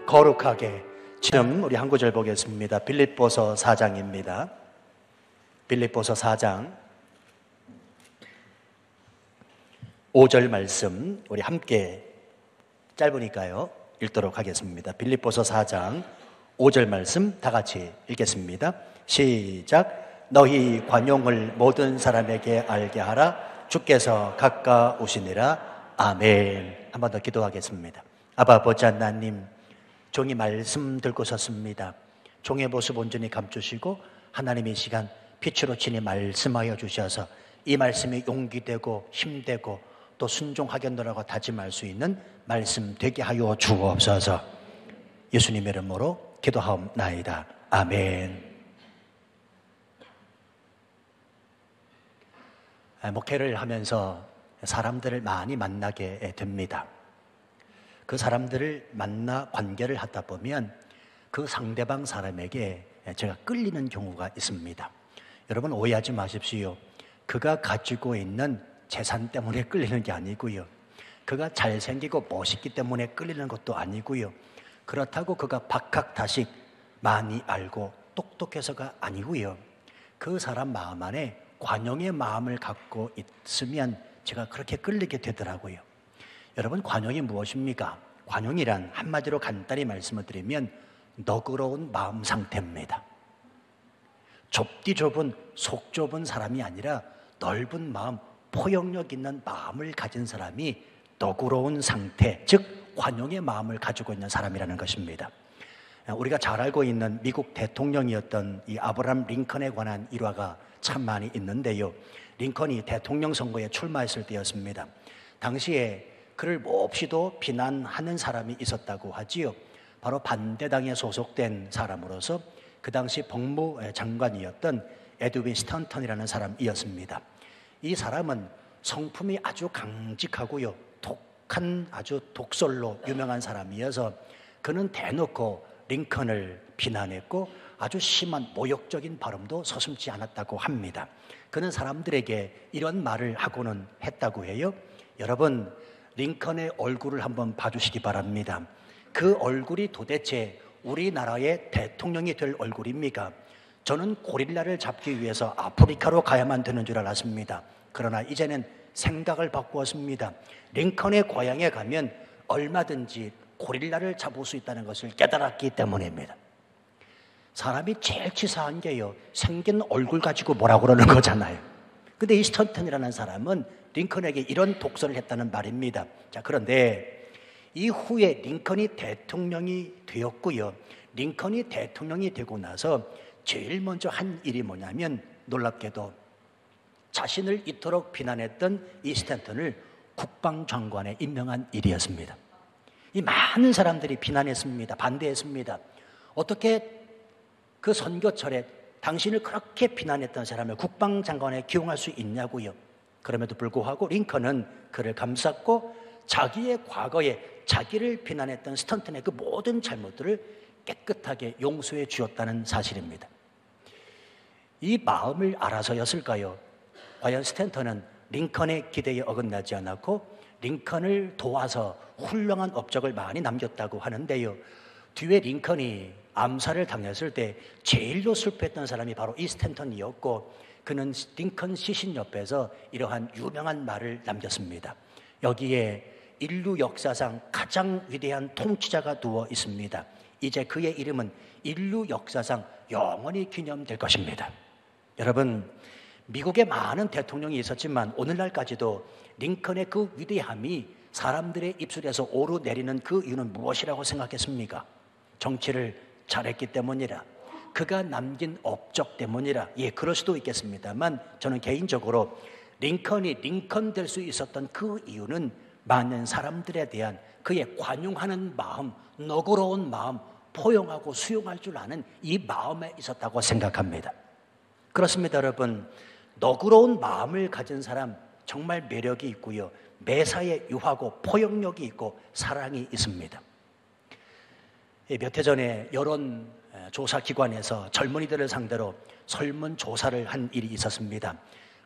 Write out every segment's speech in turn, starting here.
거룩하게. 지금 우리 한 구절 보겠습니다. 빌립보서 4장입니다. 빌립보서 4장 5절 말씀 우리 함께 짧으니까요 읽도록 하겠습니다. 빌립보서 4장 5절 말씀 다 같이 읽겠습니다. 시작. 너희 관용을 모든 사람에게 알게 하라. 주께서 가까우시니라. 아멘. 한 번 더 기도하겠습니다. 아바 아버지 하나님, 종이 말씀 들고 섰습니다. 종의 모습 온전히 감추시고 하나님의 시간 빛으로 친히 말씀하여 주셔서 이 말씀이 용기 되고 힘되고 또 순종하겠노라고 다짐할 수 있는 말씀 되게 하여 주옵소서. 예수님의 이름으로 기도하옵나이다. 아멘. 목회를 하면서 사람들을 많이 만나게 됩니다. 그 사람들을 만나 관계를 하다 보면 그 상대방 사람에게 제가 끌리는 경우가 있습니다. 여러분 오해하지 마십시오. 그가 가지고 있는 재산 때문에 끌리는 게 아니고요. 그가 잘생기고 멋있기 때문에 끌리는 것도 아니고요. 그렇다고 그가 박학다식 많이 알고 똑똑해서가 아니고요. 그 사람 마음 안에 관용의 마음을 갖고 있으면 제가 그렇게 끌리게 되더라고요. 여러분 관용이 무엇입니까? 관용이란 한마디로 간단히 말씀을 드리면 너그러운 마음 상태입니다. 좁디 좁은 속 좁은 사람이 아니라 넓은 마음, 포용력 있는 마음을 가진 사람이 너그러운 상태, 즉 관용의 마음을 가지고 있는 사람이라는 것입니다. 우리가 잘 알고 있는 미국 대통령이었던 이 아브라함 링컨에 관한 일화가 참 많이 있는데요. 링컨이 대통령 선거에 출마했을 때였습니다. 당시에 그를 몹시도 비난하는 사람이 있었다고 하지요. 바로 반대당에 소속된 사람으로서 그 당시 법무장관이었던 에드윈 스턴턴이라는 사람이었습니다. 이 사람은 성품이 아주 강직하고요, 독한 아주 독설로 유명한 사람이어서 그는 대놓고 링컨을 비난했고 아주 심한 모욕적인 발음도 서슴지 않았다고 합니다. 그는 사람들에게 이런 말을 하고는 했다고 해요. 여러분, 링컨의 얼굴을 한번 봐주시기 바랍니다. 그 얼굴이 도대체 우리나라의 대통령이 될 얼굴입니까? 저는 고릴라를 잡기 위해서 아프리카로 가야만 되는 줄 알았습니다. 그러나 이제는 생각을 바꾸었습니다. 링컨의 고향에 가면 얼마든지 고릴라를 잡을 수 있다는 것을 깨달았기 때문입니다. 사람이 제일 치사한 게요, 생긴 얼굴 가지고 뭐라고 그러는 거잖아요. 근데 이 스턴턴이라는 사람은 링컨에게 이런 독설을 했다는 말입니다. 자, 그런데 이후에 링컨이 대통령이 되었고요. 링컨이 대통령이 되고 나서 제일 먼저 한 일이 뭐냐면 놀랍게도 자신을 이토록 비난했던 이 스턴턴을 국방장관에 임명한 일이었습니다. 이 많은 사람들이 비난했습니다. 반대했습니다. 어떻게 그 선거철에 당신을 그렇게 비난했던 사람을 국방장관에 기용할 수 있냐고요. 그럼에도 불구하고 링컨은 그를 감쌌고 자기의 과거에 자기를 비난했던 스턴턴의 그 모든 잘못들을 깨끗하게 용서해 주었다는 사실입니다. 이 마음을 알아서였을까요? 과연 스턴턴은 링컨의 기대에 어긋나지 않았고 링컨을 도와서 훌륭한 업적을 많이 남겼다고 하는데요. 뒤에 링컨이 암살을 당했을 때 제일로 슬퍼했던 사람이 바로 이 스탠턴이었고 그는 링컨 시신 옆에서 이러한 유명한 말을 남겼습니다. 여기에 인류 역사상 가장 위대한 통치자가 누워 있습니다. 이제 그의 이름은 인류 역사상 영원히 기념될 것입니다. 여러분, 미국에 많은 대통령이 있었지만 오늘날까지도 링컨의 그 위대함이 사람들의 입술에서 오르내리는 그 이유는 무엇이라고 생각했습니까? 정치를 잘했기 때문이라, 그가 남긴 업적 때문이라. 예, 그럴 수도 있겠습니다만 저는 개인적으로 링컨이 링컨 될 수 있었던 그 이유는 많은 사람들에 대한 그의 관용하는 마음, 너그러운 마음, 포용하고 수용할 줄 아는 이 마음에 있었다고 생각합니다. 그렇습니다, 여러분. 너그러운 마음을 가진 사람 정말 매력이 있고요. 매사에 유하고 포용력이 있고 사랑이 있습니다. 몇 해 전에 여론조사기관에서 젊은이들을 상대로 설문조사를 한 일이 있었습니다.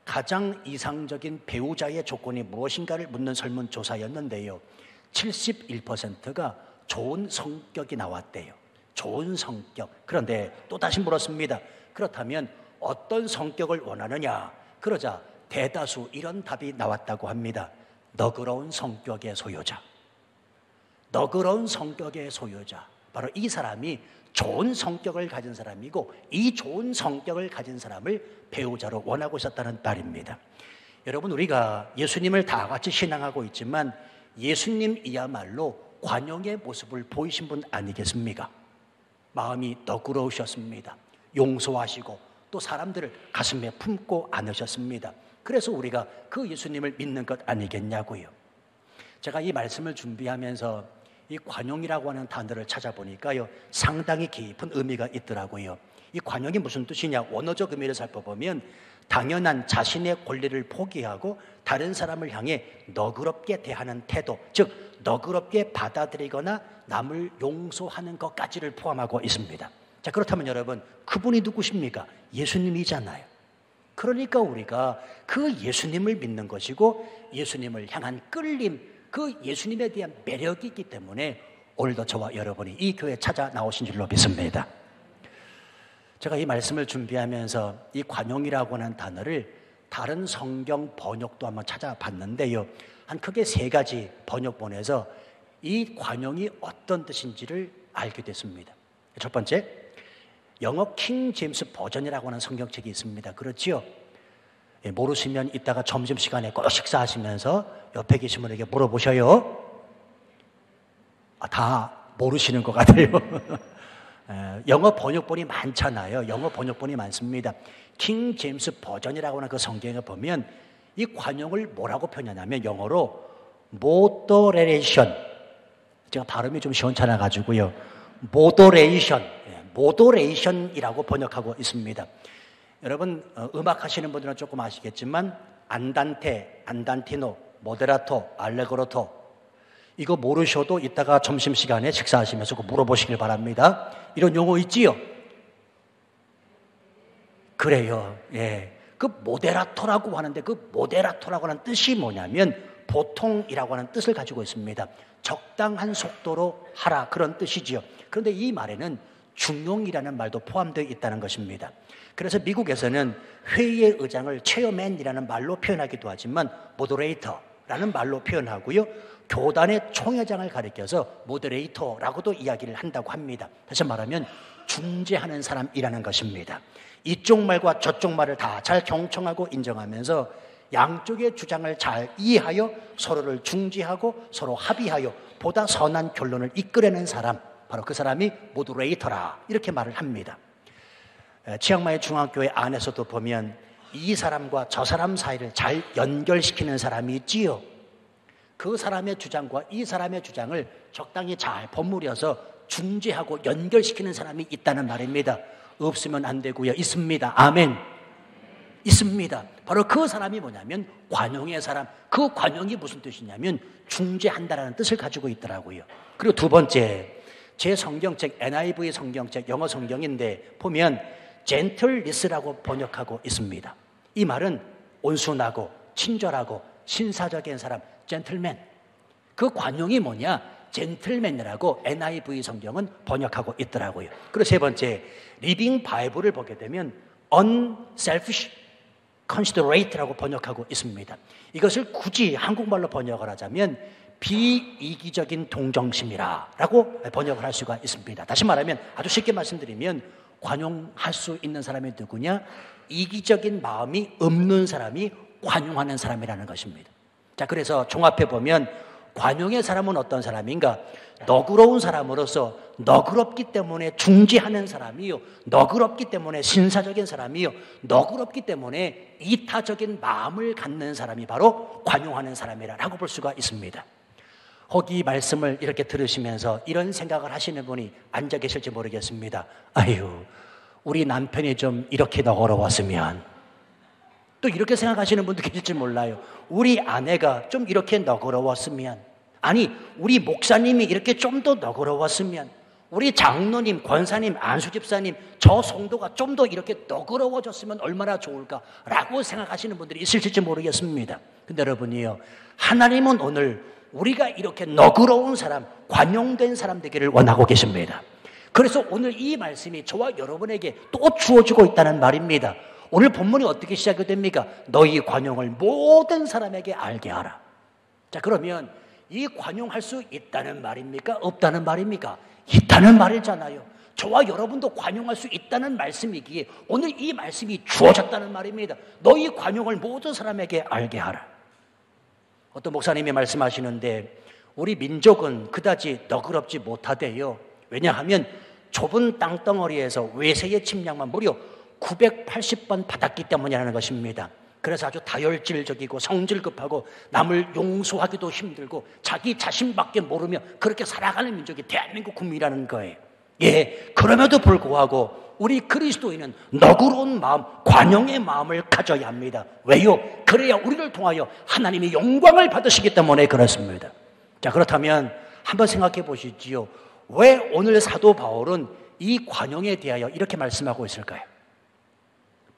가장 이상적인 배우자의 조건이 무엇인가를 묻는 설문조사였는데요. 71%가 좋은 성격이 나왔대요. 좋은 성격. 그런데 또 다시 물었습니다. 그렇다면 어떤 성격을 원하느냐? 그러자 대다수 이런 답이 나왔다고 합니다. 너그러운 성격의 소유자. 너그러운 성격의 소유자. 바로 이 사람이 좋은 성격을 가진 사람이고 이 좋은 성격을 가진 사람을 배우자로 원하고 있었다는 말입니다. 여러분, 우리가 예수님을 다 같이 신앙하고 있지만 예수님이야말로 관용의 모습을 보이신 분 아니겠습니까? 마음이 너그러우셨습니다. 용서하시고 또 사람들을 가슴에 품고 안으셨습니다. 그래서 우리가 그 예수님을 믿는 것 아니겠냐고요. 제가 이 말씀을 준비하면서 이 관용이라고 하는 단어를 찾아보니까요, 상당히 깊은 의미가 있더라고요. 이 관용이 무슨 뜻이냐? 원어적 의미를 살펴보면 당연한 자신의 권리를 포기하고 다른 사람을 향해 너그럽게 대하는 태도, 즉 너그럽게 받아들이거나 남을 용서하는 것까지를 포함하고 있습니다. 자, 그렇다면 여러분, 그분이 누구십니까? 예수님이잖아요. 그러니까 우리가 그 예수님을 믿는 것이고 예수님을 향한 끌림, 그 예수님에 대한 매력이 있기 때문에 오늘도 저와 여러분이 이 교회에 찾아 나오신 줄로 믿습니다. 제가 이 말씀을 준비하면서 이 관용이라고 하는 단어를 다른 성경 번역도 한번 찾아봤는데요. 한 크게 3가지 번역본에서 이 관용이 어떤 뜻인지를 알게 됐습니다. 첫 번째, 영어 킹 제임스 버전이라고 하는 성경책이 있습니다. 그렇지요? 모르시면 이따가 점심시간에 꼭 식사하시면서 옆에 계신 분에게 물어보셔요. 다 모르시는 것 같아요. 영어 번역본이 많잖아요. 영어 번역본이 많습니다. 킹 제임스 버전이라고 하는 그 성경에 보면 이 관용을 뭐라고 표현하냐면 영어로 moderation, 제가 발음이 좀 시원찮아가지고요, moderation이라고 번역하고 있습니다. 여러분, 음악 하시는 분들은 조금 아시겠지만 안단테, 안단티노, 모데라토, 알레그로토, 이거 모르셔도 이따가 점심시간에 식사하시면서 물어보시길 바랍니다. 이런 용어 있지요? 그래요. 예. 그 모데라토라고 하는데 그 모데라토라고 하는 뜻이 뭐냐면 보통이라고 하는 뜻을 가지고 있습니다. 적당한 속도로 하라, 그런 뜻이지요. 그런데 이 말에는 중용이라는 말도 포함되어 있다는 것입니다. 그래서 미국에서는 회의의 의장을 체어맨이라는 말로 표현하기도 하지만 모더레이터라는 말로 표현하고요, 교단의 총회장을 가리켜서 모더레이터라고도 이야기를 한다고 합니다. 다시 말하면 중재하는 사람이라는 것입니다. 이쪽 말과 저쪽 말을 다 잘 경청하고 인정하면서 양쪽의 주장을 잘 이해하여 서로를 중재하고 서로 합의하여 보다 선한 결론을 이끌어내는 사람, 바로 그 사람이 모더레이터라, 이렇게 말을 합니다. 치앙마이 중앙교회 안에서도 보면 이 사람과 저 사람 사이를 잘 연결시키는 사람이 있지요. 그 사람의 주장과 이 사람의 주장을 적당히 잘 버무려서 중재하고 연결시키는 사람이 있다는 말입니다. 없으면 안 되고요. 있습니다. 아멘. 있습니다. 바로 그 사람이 뭐냐면 관용의 사람. 그 관용이 무슨 뜻이냐면 중재한다라는 뜻을 가지고 있더라고요. 그리고 두 번째, 제 성경책, NIV 성경책, 영어 성경인데 보면 젠틀리스라고 번역하고 있습니다. 이 말은 온순하고 친절하고 신사적인 사람, 젠틀맨. 그 관용이 뭐냐? 젠틀맨이라고 NIV 성경은 번역하고 있더라고요. 그리고 세 번째, 리빙 바이블을 보게 되면 unselfish, considerate라고 번역하고 있습니다. 이것을 굳이 한국말로 번역을 하자면 비이기적인 동정심이라고 번역을 할 수가 있습니다. 다시 말하면, 아주 쉽게 말씀드리면 관용할 수 있는 사람이 누구냐? 이기적인 마음이 없는 사람이 관용하는 사람이라는 것입니다. 자, 그래서 종합해 보면 관용의 사람은 어떤 사람인가? 너그러운 사람으로서 너그럽기 때문에 중재하는 사람이요, 너그럽기 때문에 신사적인 사람이요, 너그럽기 때문에 이타적인 마음을 갖는 사람이 바로 관용하는 사람이라고 볼 수가 있습니다. 혹 이 말씀을 이렇게 들으시면서 이런 생각을 하시는 분이 앉아 계실지 모르겠습니다. 아유, 우리 남편이 좀 이렇게 너그러웠으면. 또 이렇게 생각하시는 분도 계실지 몰라요. 우리 아내가 좀 이렇게 너그러웠으면. 아니, 우리 목사님이 이렇게 좀 더 너그러웠으면. 우리 장로님, 권사님, 안수집사님, 저 성도가 좀 더 이렇게 너그러워졌으면 얼마나 좋을까라고 생각하시는 분들이 있을지 모르겠습니다. 근데 여러분이요, 하나님은 오늘 우리가 이렇게 너그러운 사람, 관용된 사람 되기를 원하고 계십니다. 그래서 오늘 이 말씀이 저와 여러분에게 또 주어지고 있다는 말입니다. 오늘 본문이 어떻게 시작이 됩니까? 너희 관용을 모든 사람에게 알게 하라. 자, 그러면 이 관용할 수 있다는 말입니까? 없다는 말입니까? 있다는 말이잖아요. 저와 여러분도 관용할 수 있다는 말씀이기에 오늘 이 말씀이 주어졌다는 말입니다. 너희 관용을 모든 사람에게 알게 하라. 어떤 목사님이 말씀하시는데 우리 민족은 그다지 너그럽지 못하대요. 왜냐하면 좁은 땅덩어리에서 외세의 침략만 무려 980번 받았기 때문이라는 것입니다. 그래서 아주 다혈질적이고 성질급하고 남을 용서하기도 힘들고 자기 자신밖에 모르며 그렇게 살아가는 민족이 대한민국 국민이라는 거예요. 예, 그럼에도 불구하고 우리 그리스도인은 너그러운 마음, 관용의 마음을 가져야 합니다. 왜요? 그래야 우리를 통하여 하나님이 영광을 받으시기 때문에 그렇습니다. 자, 그렇다면 한번 생각해 보시지요. 왜 오늘 사도 바울은 이 관용에 대하여 이렇게 말씀하고 있을까요?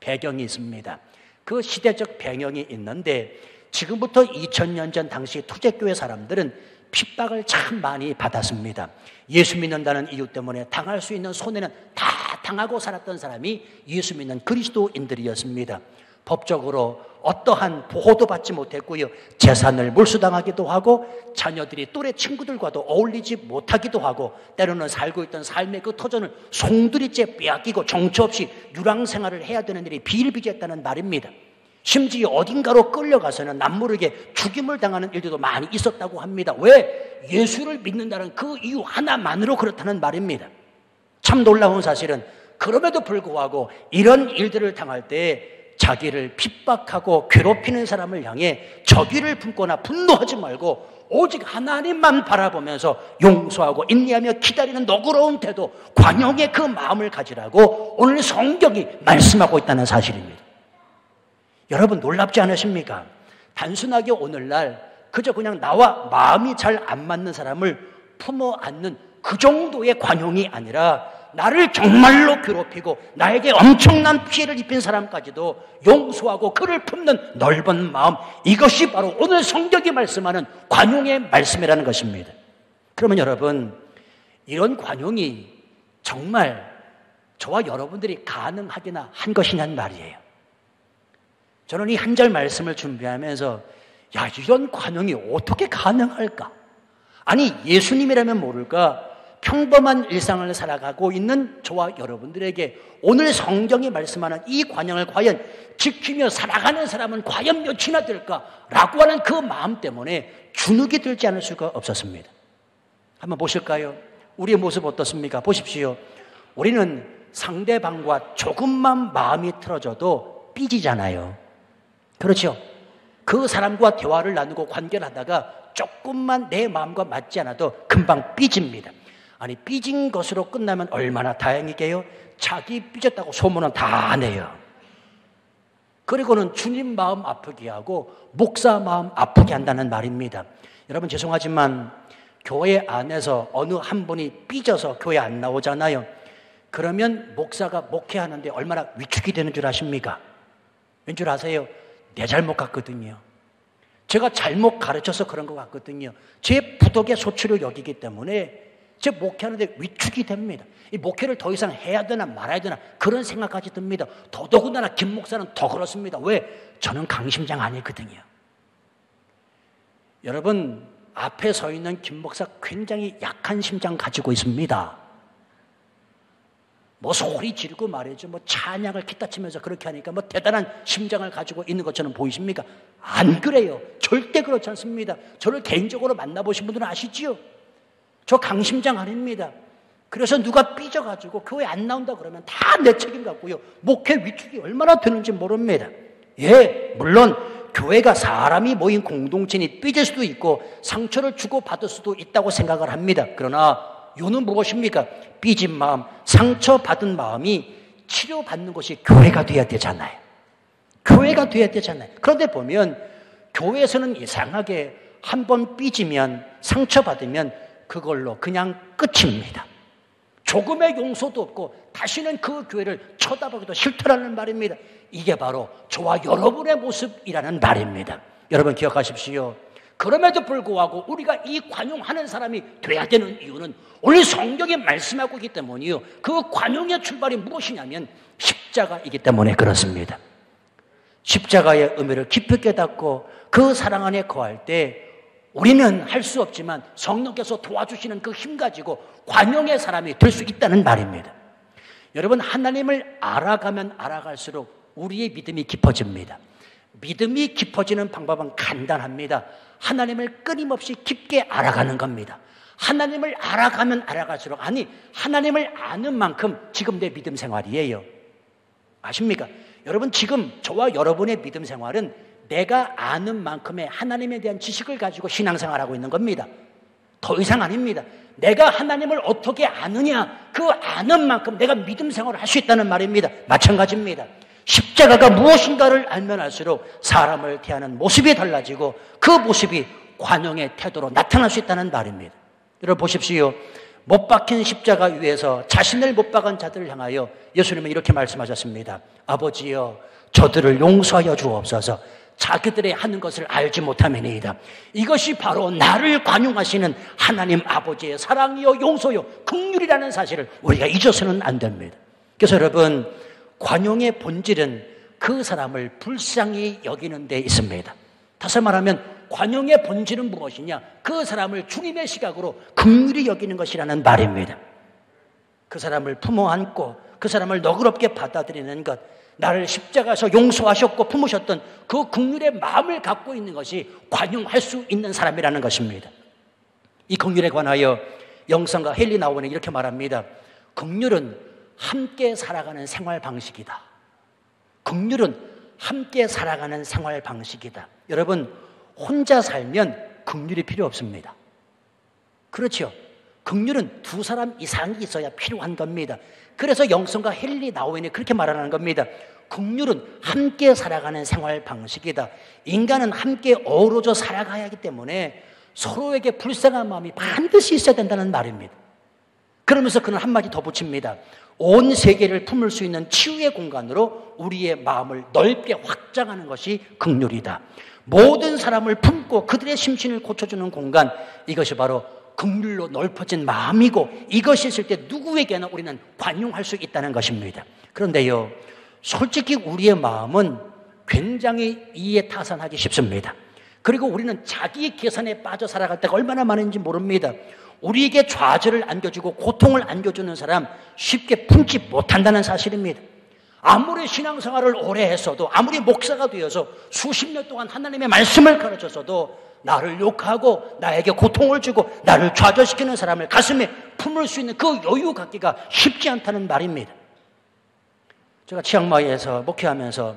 배경이 있습니다. 그 시대적 배경이 있는데 지금부터 2000년 전 당시 투제교회 사람들은 핍박을 참 많이 받았습니다. 예수 믿는다는 이유 때문에 당할 수 있는 손해는 다 당하고 살았던 사람이 예수 믿는 그리스도인들이었습니다. 법적으로 어떠한 보호도 받지 못했고요. 재산을 몰수당하기도 하고 자녀들이 또래 친구들과도 어울리지 못하기도 하고 때로는 살고 있던 삶의 그 터전을 송두리째 빼앗기고 정처 없이 유랑생활을 해야 되는 일이 비일비재했다는 말입니다. 심지어 어딘가로 끌려가서는 남모르게 죽임을 당하는 일들도 많이 있었다고 합니다. 왜? 예수를 믿는다는 그 이유 하나만으로 그렇다는 말입니다. 참 놀라운 사실은 그럼에도 불구하고 이런 일들을 당할 때 자기를 핍박하고 괴롭히는 사람을 향해 적의를 품거나 분노하지 말고 오직 하나님만 바라보면서 용서하고 인내하며 기다리는 너그러운 태도, 관용의 그 마음을 가지라고 오늘 성경이 말씀하고 있다는 사실입니다. 여러분 놀랍지 않으십니까? 단순하게 오늘날 그저 그냥 나와 마음이 잘 안 맞는 사람을 품어 안는 그 정도의 관용이 아니라 나를 정말로 괴롭히고 나에게 엄청난 피해를 입힌 사람까지도 용서하고 그를 품는 넓은 마음, 이것이 바로 오늘 성경이 말씀하는 관용의 말씀이라는 것입니다. 그러면 여러분, 이런 관용이 정말 저와 여러분들이 가능하기나 한 것이냐는 말이에요. 저는 이 한 절 말씀을 준비하면서 야, 이런 관용이 어떻게 가능할까? 아니, 예수님이라면 모를까? 평범한 일상을 살아가고 있는 저와 여러분들에게 오늘 성경이 말씀하는 이 관용을 과연 지키며 살아가는 사람은 과연 몇이나 될까라고 하는 그 마음 때문에 주눅이 들지 않을 수가 없었습니다. 한번 보실까요? 우리의 모습 어떻습니까? 보십시오. 우리는 상대방과 조금만 마음이 틀어져도 삐지잖아요. 그렇죠? 그 사람과 대화를 나누고 관계를 하다가 조금만 내 마음과 맞지 않아도 금방 삐집니다. 아니, 삐진 것으로 끝나면 얼마나 다행이게요? 자기 삐졌다고 소문은 다 내요. 그리고는 주님 마음 아프게 하고 목사 마음 아프게 한다는 말입니다. 여러분 죄송하지만 교회 안에서 어느 한 분이 삐져서 교회 안 나오잖아요. 그러면 목사가 목회하는데 얼마나 위축이 되는 줄 아십니까? 왠 줄 아세요? 내 잘못 같거든요. 제가 잘못 가르쳐서 그런 것 같거든요. 제 부덕의 소치로 여기기 때문에 제 목회하는데 위축이 됩니다. 이 목회를 더 이상 해야 되나 말아야 되나 그런 생각까지 듭니다. 더더군다나 김 목사는 더 그렇습니다. 왜? 저는 강심장 아니거든요. 여러분 앞에 서 있는 김 목사 굉장히 약한 심장 가지고 있습니다. 뭐 소리 지르고 말이죠. 뭐 찬양을 기타 치면서 그렇게 하니까 뭐 대단한 심장을 가지고 있는 것처럼 보이십니까? 안 그래요. 절대 그렇지 않습니다. 저를 개인적으로 만나보신 분들은 아시지요? 저 강심장 아닙니다. 그래서 누가 삐져가지고 교회 안 나온다 그러면 다 내 책임 같고요. 목회 위축이 얼마나 되는지 모릅니다. 예, 물론 교회가 사람이 모인 공동체니 삐질 수도 있고 상처를 주고받을 수도 있다고 생각을 합니다. 그러나 요는 무엇입니까? 삐진 마음, 상처받은 마음이 치료받는 것이 교회가 돼야 되잖아요. 교회가 돼야 되잖아요. 그런데 보면 교회에서는 이상하게 한 번 삐지면 상처받으면 그걸로 그냥 끝입니다. 조금의 용서도 없고 다시는 그 교회를 쳐다보기도 싫다라는 말입니다. 이게 바로 저와 여러분의 모습이라는 말입니다. 여러분 기억하십시오. 그럼에도 불구하고 우리가 이 관용하는 사람이 돼야 되는 이유는 오늘 성경이 말씀하고 있기 때문이요. 그 관용의 출발이 무엇이냐면 십자가이기 때문에 그렇습니다. 십자가의 의미를 깊이 깨닫고 그 사랑 안에 거할 때 우리는 할 수 없지만 성령께서 도와주시는 그 힘 가지고 관용의 사람이 될 수 있다는 말입니다. 여러분, 하나님을 알아가면 알아갈수록 우리의 믿음이 깊어집니다. 믿음이 깊어지는 방법은 간단합니다. 하나님을 끊임없이 깊게 알아가는 겁니다. 하나님을 알아가면 알아갈수록, 아니 하나님을 아는 만큼 지금 내 믿음 생활이에요. 아십니까? 여러분, 지금 저와 여러분의 믿음 생활은 내가 아는 만큼의 하나님에 대한 지식을 가지고 신앙생활하고 있는 겁니다. 더 이상 아닙니다. 내가 하나님을 어떻게 아느냐, 그 아는 만큼 내가 믿음 생활을 할 수 있다는 말입니다. 마찬가지입니다. 십자가가 무엇인가를 알면 알수록 사람을 대하는 모습이 달라지고 그 모습이 관용의 태도로 나타날 수 있다는 말입니다. 여러분 보십시오. 못 박힌 십자가 위에서 자신을 못 박은 자들을 향하여 예수님은 이렇게 말씀하셨습니다. 아버지여, 저들을 용서하여 주옵소서. 자기들의 하는 것을 알지 못함이니이다. 이것이 바로 나를 관용하시는 하나님 아버지의 사랑이요 용서요 긍휼이라는 사실을 우리가 잊어서는 안 됩니다. 그래서 여러분, 관용의 본질은 그 사람을 불쌍히 여기는 데 있습니다. 다시 말하면 관용의 본질은 무엇이냐? 그 사람을 주님의 시각으로 긍휼히 여기는 것이라는 말입니다. 그 사람을 품어 안고 그 사람을 너그럽게 받아들이는 것, 나를 십자가에서 용서하셨고 품으셨던 그 긍휼의 마음을 갖고 있는 것이 관용할 수 있는 사람이라는 것입니다. 이 긍휼에 관하여 영성가 헨리 나우는 이렇게 말합니다. 긍휼은 함께 살아가는 생활 방식이다. 긍휼은 함께 살아가는 생활 방식이다. 여러분, 혼자 살면 긍휼이 필요 없습니다. 그렇죠? 긍휼은 두 사람 이상이 있어야 필요한 겁니다. 그래서 영성가 헨리 나우엔이 그렇게 말하는 겁니다. 긍휼은 함께 살아가는 생활 방식이다. 인간은 함께 어우러져 살아가야 하기 때문에 서로에게 불쌍한 마음이 반드시 있어야 된다는 말입니다. 그러면서 그는 한마디 더 붙입니다. 온 세계를 품을 수 있는 치유의 공간으로 우리의 마음을 넓게 확장하는 것이 긍휼이다. 모든 사람을 품고 그들의 심신을 고쳐주는 공간, 이것이 바로 긍휼로 넓어진 마음이고, 이것이 있을 때 누구에게나 우리는 관용할 수 있다는 것입니다. 그런데요, 솔직히 우리의 마음은 굉장히 이해 타산하기 쉽습니다. 그리고 우리는 자기 계산에 빠져 살아갈 때가 얼마나 많은지 모릅니다. 우리에게 좌절을 안겨주고 고통을 안겨주는 사람 쉽게 품지 못한다는 사실입니다. 아무리 신앙생활을 오래 했어도, 아무리 목사가 되어서 수십 년 동안 하나님의 말씀을 가르쳤어도 나를 욕하고 나에게 고통을 주고 나를 좌절시키는 사람을 가슴에 품을 수 있는 그 여유 갖기가 쉽지 않다는 말입니다. 제가 치앙마이에서 목회하면서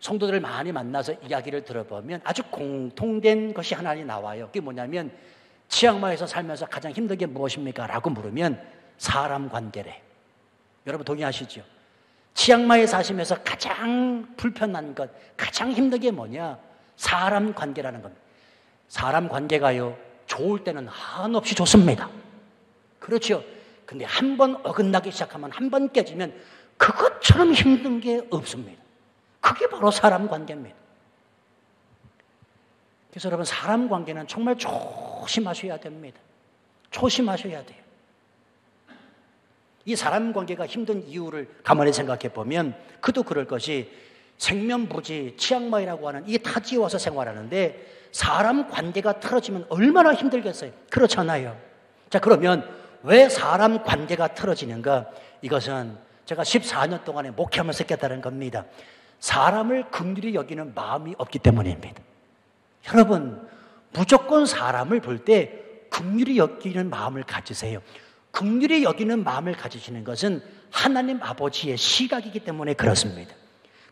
성도들을 많이 만나서 이야기를 들어보면 아주 공통된 것이 하나 나와요. 그게 뭐냐면, 치앙마이에서 살면서 가장 힘든 게 무엇입니까? 라고 물으면 사람 관계래. 여러분 동의하시죠? 치앙마이에 사시면서 가장 불편한 것, 가장 힘든 게 뭐냐? 사람 관계라는 겁니다. 사람 관계가요, 좋을 때는 한없이 좋습니다. 그렇죠? 근데 한 번 어긋나기 시작하면, 한 번 깨지면 그것처럼 힘든 게 없습니다. 그게 바로 사람 관계입니다. 그래서 여러분, 사람 관계는 정말 조심하셔야 됩니다. 조심하셔야 돼요. 이 사람 관계가 힘든 이유를 가만히 생각해 보면, 그도 그럴 것이, 생면부지 치앙마이라고 하는 이 타지에 와서 생활하는데 사람 관계가 틀어지면 얼마나 힘들겠어요? 그렇잖아요. 자, 그러면 왜 사람 관계가 틀어지는가? 이것은 제가 14년 동안에 목회하면서 깨달은 겁니다. 사람을 긍휼히 여기는 마음이 없기 때문입니다. 여러분, 무조건 사람을 볼 때 긍휼히 여기는 마음을 가지세요. 긍휼히 여기는 마음을 가지시는 것은 하나님 아버지의 시각이기 때문에 그렇습니다.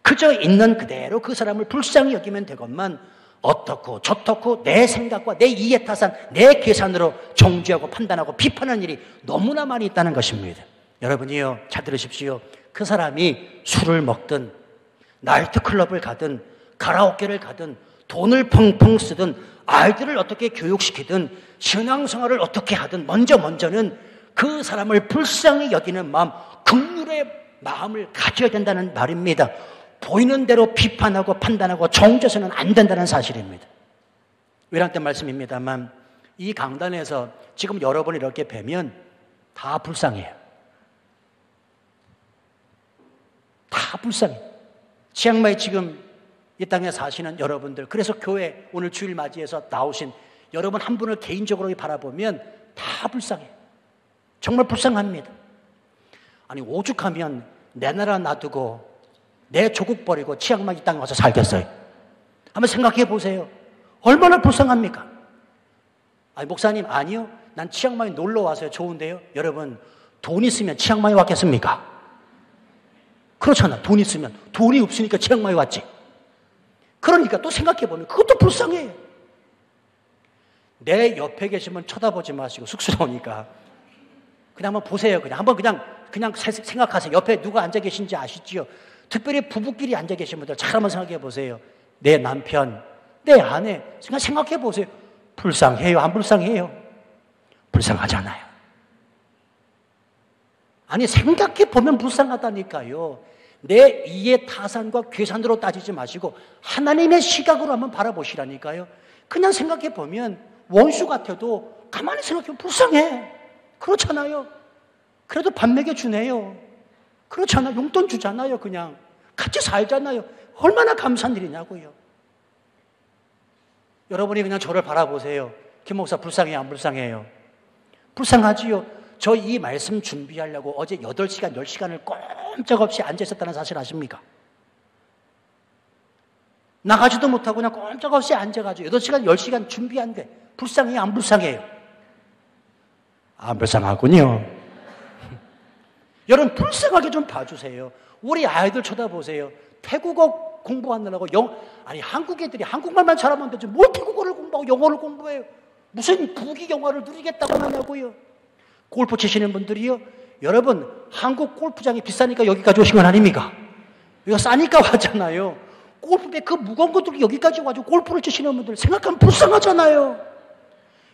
그저 있는 그대로 그 사람을 불쌍히 여기면 되건만 어떻고 저떻고 내 생각과 내 이해타산, 내 계산으로 정죄하고 판단하고 비판하는 일이 너무나 많이 있다는 것입니다. 여러분이요, 잘 들으십시오. 그 사람이 술을 먹든 나이트클럽을 가든 가라오케를 가든 돈을 펑펑 쓰든 아이들을 어떻게 교육시키든 신앙생활을 어떻게 하든 먼저는 그 사람을 불쌍히 여기는 마음, 긍휼의 마음을 가져야 된다는 말입니다. 보이는 대로 비판하고 판단하고 정죄해서는 안 된다는 사실입니다. 외람 때 말씀입니다만 이 강단에서 지금 여러분이 이렇게 뵈면 다 불쌍해요. 다 불쌍해요. 치앙마이 지금 이 땅에 사시는 여러분들, 그래서 교회 오늘 주일 맞이해서 나오신 여러분 한 분을 개인적으로 바라보면 다 불쌍해요. 정말 불쌍합니다. 아니 오죽하면 내 나라 놔두고 내 조국 버리고 치앙마이 땅에 와서 살겠어요? 한번 생각해 보세요. 얼마나 불쌍합니까? 아니 목사님, 아니요, 난 치앙마이 놀러 와서요. 좋은데요. 여러분, 돈 있으면 치앙마이 왔겠습니까? 그렇잖아. 돈 있으면. 돈이 없으니까 치앙마이 왔지. 그러니까 또 생각해 보면 그것도 불쌍해요. 내 옆에 계시면 쳐다보지 마시고, 쑥스러우니까 그냥 한번 보세요. 그냥 생각하세요. 옆에 누가 앉아 계신지 아시지요? 특별히 부부끼리 앉아 계신 분들 잘 한번 생각해 보세요. 내 남편, 내 아내 생각해 보세요. 불쌍해요? 안 불쌍해요? 불쌍하잖아요. 아니 생각해 보면 불쌍하다니까요. 내 이해 타산과 계산으로 따지지 마시고 하나님의 시각으로 한번 바라보시라니까요. 그냥 생각해 보면 원수 같아도 가만히 생각해보면 불쌍해. 그렇잖아요. 그래도 밥 먹여주네요. 그렇잖아요. 용돈 주잖아요. 그냥 같이 살잖아요. 얼마나 감사한 일이냐고요. 여러분이 그냥 저를 바라보세요. 김 목사 불쌍해요? 안 불쌍해요? 불쌍하지요. 저 이 말씀 준비하려고 어제 8시간, 10시간을 꼼짝없이 앉아 있었다는 사실 아십니까? 나가지도 못하고 그냥 꼼짝없이 앉아가지고 8시간, 10시간 준비한 게 불쌍해요? 안 불쌍해요? 안 불쌍하군요. 여러분 불쌍하게 좀 봐주세요. 우리 아이들 쳐다보세요. 태국어 공부하느라고 한국 애들이 한국말만 잘하면 되지 뭘 태국어를 공부하고 영어를 공부해요. 무슨 부귀 영화를 누리겠다고 하냐고요. 골프 치시는 분들이요, 여러분 한국 골프장이 비싸니까 여기까지 오신 건 아닙니까? 이거 싸니까 왔잖아요. 골프백 그 무거운 것들이 여기까지 와가지고 골프를 치시는 분들 생각하면 불쌍하잖아요.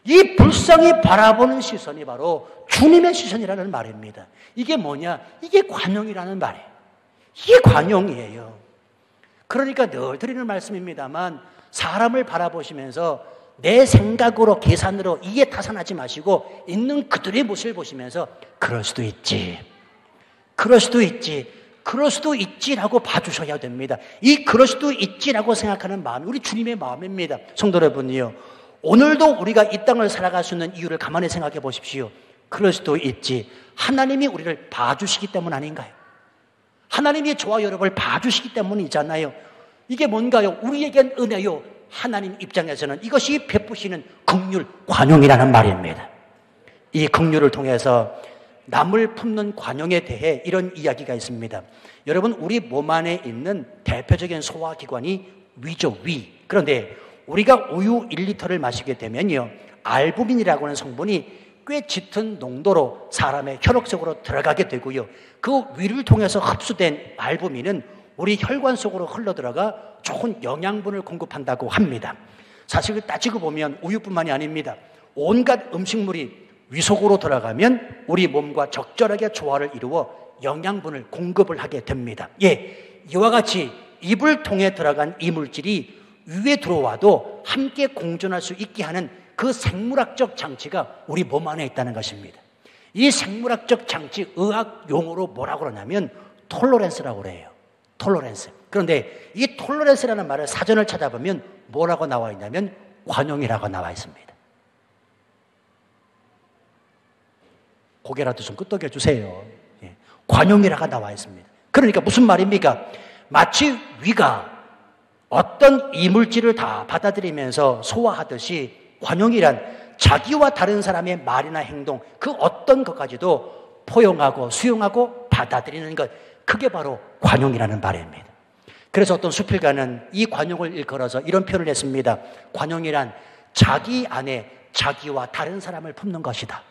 이 불쌍히 바라보는 시선이 바로 주님의 시선이라는 말입니다. 이게 뭐냐? 이게 관용이라는 말이에요. 이게 관용이에요. 그러니까 늘 드리는 말씀입니다만 사람을 바라보시면서 내 생각으로 계산으로 이해타산하지 마시고 있는 그들의 모습을 보시면서 그럴 수도 있지, 그럴 수도 있지, 그럴 수도 있지라고 봐주셔야 됩니다. 이 그럴 수도 있지라고 생각하는 마음이 우리 주님의 마음입니다. 성도 여러분이요, 오늘도 우리가 이 땅을 살아갈 수 있는 이유를 가만히 생각해 보십시오. 그럴 수도 있지, 하나님이 우리를 봐주시기 때문 아닌가요? 하나님이 저와 여러분을 봐주시기 때문이잖아요. 이게 뭔가요? 우리에겐 은혜요. 하나님 입장에서는 이것이 베푸시는 긍휼, 관용이라는 말입니다. 이 긍휼을 통해서 남을 품는 관용에 대해 이런 이야기가 있습니다. 여러분, 우리 몸 안에 있는 대표적인 소화기관이 위죠, 위. 그런데 우리가 우유 1리터를 마시게 되면요, 알부민이라고 하는 성분이 꽤 짙은 농도로 사람의 혈액 속으로 들어가게 되고요, 그 위를 통해서 흡수된 알부민은 우리 혈관 속으로 흘러들어가 좋은 영양분을 공급한다고 합니다. 사실 따지고 보면 우유뿐만이 아닙니다. 온갖 음식물이 위 속으로 들어가면 우리 몸과 적절하게 조화를 이루어 영양분을 공급을 하게 됩니다. 예, 이와 같이 입을 통해 들어간 이물질이 위에 들어와도 함께 공존할 수 있게 하는 그 생물학적 장치가 우리 몸 안에 있다는 것입니다. 이 생물학적 장치, 의학 용어로 뭐라고 그러냐면 톨러런스라고 그래요. 톨러런스. 그런데 이 톨러런스라는 말을 사전을 찾아보면 뭐라고 나와 있냐면 관용이라고 나와 있습니다. 고개라도 좀 끄덕여 주세요. 예. 관용이라고 나와 있습니다. 그러니까 무슨 말입니까? 마치 위가 어떤 이물질을 다 받아들이면서 소화하듯이 관용이란 자기와 다른 사람의 말이나 행동, 그 어떤 것까지도 포용하고 수용하고 받아들이는 것, 그게 바로 관용이라는 말입니다. 그래서 어떤 수필가는 이 관용을 일컬어서 이런 표현을 했습니다. 관용이란 자기 안에 자기와 다른 사람을 품는 것이다.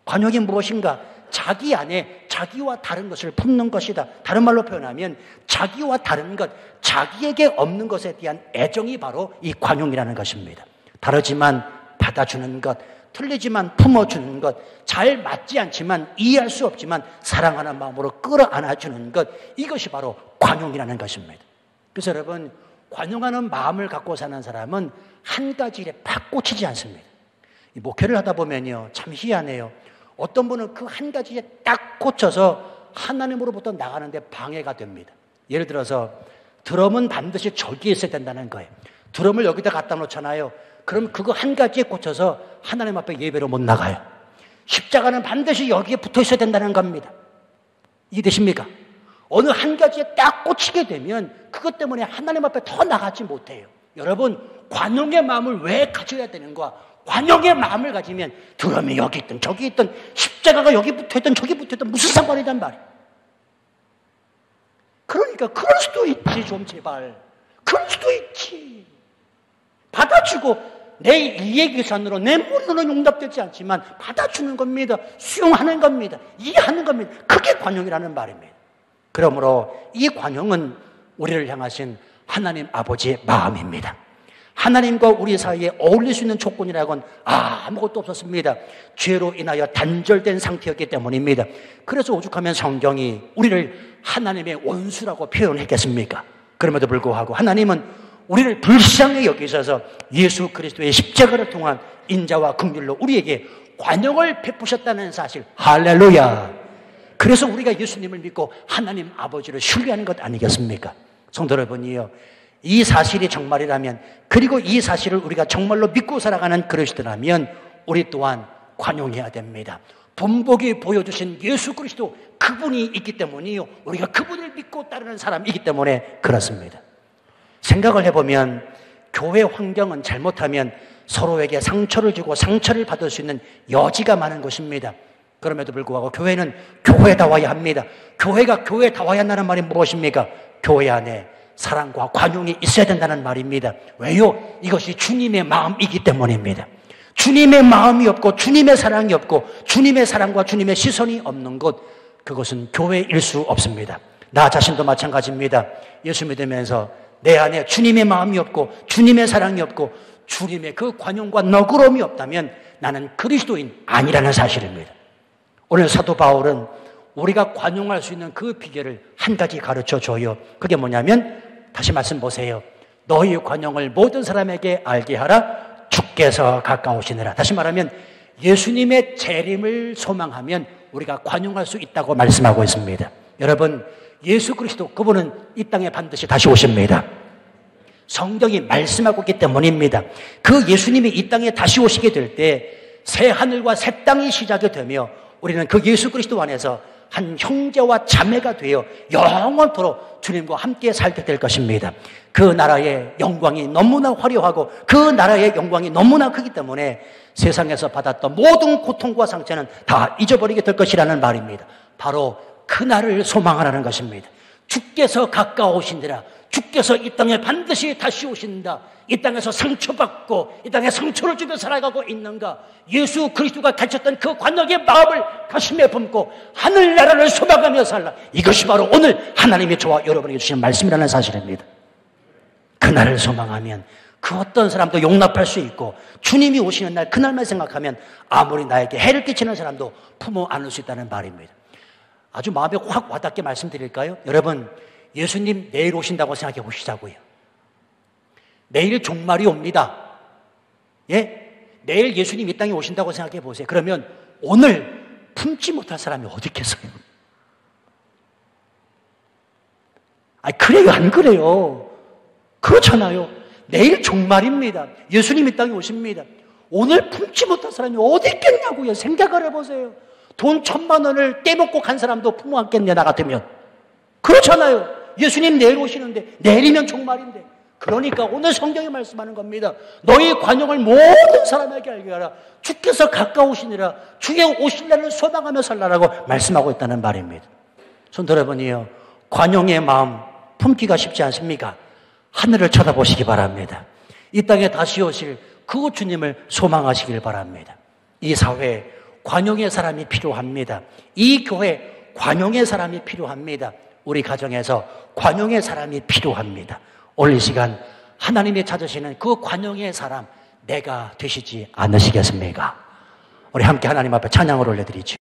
관용이 무엇인가? 자기 안에 자기와 다른 것을 품는 것이다. 다른 말로 표현하면 자기와 다른 것, 자기에게 없는 것에 대한 애정이 바로 이 관용이라는 것입니다. 다르지만 받아주는 것, 틀리지만 품어주는 것, 잘 맞지 않지만 이해할 수 없지만 사랑하는 마음으로 끌어안아주는 것, 이것이 바로 관용이라는 것입니다. 그래서 여러분, 관용하는 마음을 갖고 사는 사람은 한 가지 일에 팍 꽂히지 않습니다. 이 목회를 하다 보면요, 참 희한해요. 어떤 분은 그 한 가지에 딱 꽂혀서 하나님으로부터 나가는데 방해가 됩니다. 예를 들어서 드럼은 반드시 저기에 있어야 된다는 거예요. 드럼을 여기다 갖다 놓잖아요. 그럼 그거 한 가지에 꽂혀서 하나님 앞에 예배로 못 나가요. 십자가는 반드시 여기에 붙어 있어야 된다는 겁니다. 이해되십니까? 어느 한 가지에 딱 꽂히게 되면 그것 때문에 하나님 앞에 더 나가지 못해요. 여러분, 관용의 마음을 왜 가져야 되는가? 관용의 마음을 가지면 드럼이 여기 있든 저기 있든 십자가가 여기 붙어있든 저기 붙어있든 무슨 상관이란 말이에요. 그러니까 그럴 수도 있지, 좀 제발. 그럴 수도 있지. 받아주고 내 이해 계산으로 내 머리로는 용납되지 않지만 받아주는 겁니다. 수용하는 겁니다. 이해하는 겁니다. 그게 관용이라는 말입니다. 그러므로 이 관용은 우리를 향하신 하나님 아버지의 마음입니다. 하나님과 우리 사이에 어울릴 수 있는 조건이라고는 아무것도 없었습니다. 죄로 인하여 단절된 상태였기 때문입니다. 그래서 오죽하면 성경이 우리를 하나님의 원수라고 표현했겠습니까? 그럼에도 불구하고 하나님은 우리를 불쌍히 여기셔서 예수 그리스도의 십자가를 통한 인자와 긍휼로 우리에게 관용을 베푸셨다는 사실, 할렐루야. 그래서 우리가 예수님을 믿고 하나님 아버지를 신뢰하는 것 아니겠습니까? 성도 여러분이요, 이 사실이 정말이라면, 그리고 이 사실을 우리가 정말로 믿고 살아가는 그리스도라면 우리 또한 관용해야 됩니다. 본복이 보여주신 예수 그리스도, 그분이 있기 때문이요, 우리가 그분을 믿고 따르는 사람이기 때문에 그렇습니다. 생각을 해보면 교회 환경은 잘못하면 서로에게 상처를 주고 상처를 받을 수 있는 여지가 많은 곳입니다. 그럼에도 불구하고 교회는 교회다워야 합니다. 교회가 교회다워야 한다는 말이 무엇입니까? 교회 안에 사랑과 관용이 있어야 된다는 말입니다. 왜요? 이것이 주님의 마음이기 때문입니다. 주님의 마음이 없고 주님의 사랑이 없고 주님의 사랑과 주님의 시선이 없는 곳, 그것은 교회일 수 없습니다. 나 자신도 마찬가지입니다. 예수 믿으면서 내 안에 주님의 마음이 없고 주님의 사랑이 없고 주님의 그 관용과 너그러움이 없다면 나는 그리스도인 아니라는 사실입니다. 오늘 사도 바울은 우리가 관용할 수 있는 그 비결을 한 가지 가르쳐줘요. 그게 뭐냐면, 다시 말씀 보세요. 너희 관용을 모든 사람에게 알게 하라. 주께서 가까우시느라. 다시 말하면 예수님의 재림을 소망하면 우리가 관용할 수 있다고 말씀하고 있습니다. 여러분, 예수 그리스도, 그분은 이 땅에 반드시 다시 오십니다. 성경이 말씀하고 있기 때문입니다. 그 예수님이 이 땅에 다시 오시게 될 때 새 하늘과 새 땅이 시작이 되며 우리는 그 예수 그리스도 안에서 한 형제와 자매가 되어 영원토록 주님과 함께 살게 될 것입니다. 그 나라의 영광이 너무나 화려하고 그 나라의 영광이 너무나 크기 때문에 세상에서 받았던 모든 고통과 상처는 다 잊어버리게 될 것이라는 말입니다. 바로 그날을 소망하라는 것입니다. 주께서 가까우신지라. 주께서 이 땅에 반드시 다시 오신다. 이 땅에서 상처받고 이 땅에 상처를 주며 살아가고 있는가? 예수 그리스도가 가졌던 그 관역의 마음을 가슴에 품고 하늘나라를 소망하며 살라. 이것이 바로 오늘 하나님이 저와 여러분에게 주시는 말씀이라는 사실입니다. 그날을 소망하면 그 어떤 사람도 용납할 수 있고 주님이 오시는 날, 그날만 생각하면 아무리 나에게 해를 끼치는 사람도 품어 안을 수 있다는 말입니다. 아주 마음에 확 와닿게 말씀드릴까요? 여러분, 예수님 내일 오신다고 생각해 보시자고요. 내일 종말이 옵니다. 예? 내일 예수님 이 땅에 오신다고 생각해 보세요. 그러면 오늘 품지 못할 사람이 어디 있겠어요? 아니, 그래요, 안 그래요? 그렇잖아요. 내일 종말입니다. 예수님 이 땅에 오십니다. 오늘 품지 못할 사람이 어디 있겠냐고요. 생각을 해보세요. 돈 1,000만 원을 떼먹고 간 사람도 품어 안겠냐, 나 같으면. 그렇잖아요. 예수님 내일 오시는데, 내일이면 종말인데. 그러니까 오늘 성경이 말씀하는 겁니다. 너희 관용을 모든 사람에게 알게 하라. 주께서 가까우시니라. 주의 오실 날을 소망하며 살라라고 말씀하고 있다는 말입니다. 손 여러분이요, 관용의 마음 품기가 쉽지 않습니까? 하늘을 쳐다보시기 바랍니다. 이 땅에 다시 오실 그 주님을 소망하시길 바랍니다. 이 사회에 관용의 사람이 필요합니다. 이 교회 관용의 사람이 필요합니다. 우리 가정에서 관용의 사람이 필요합니다. 오늘 이 시간 하나님이 찾으시는 그 관용의 사람 내가 되시지 않으시겠습니까? 우리 함께 하나님 앞에 찬양을 올려드리죠.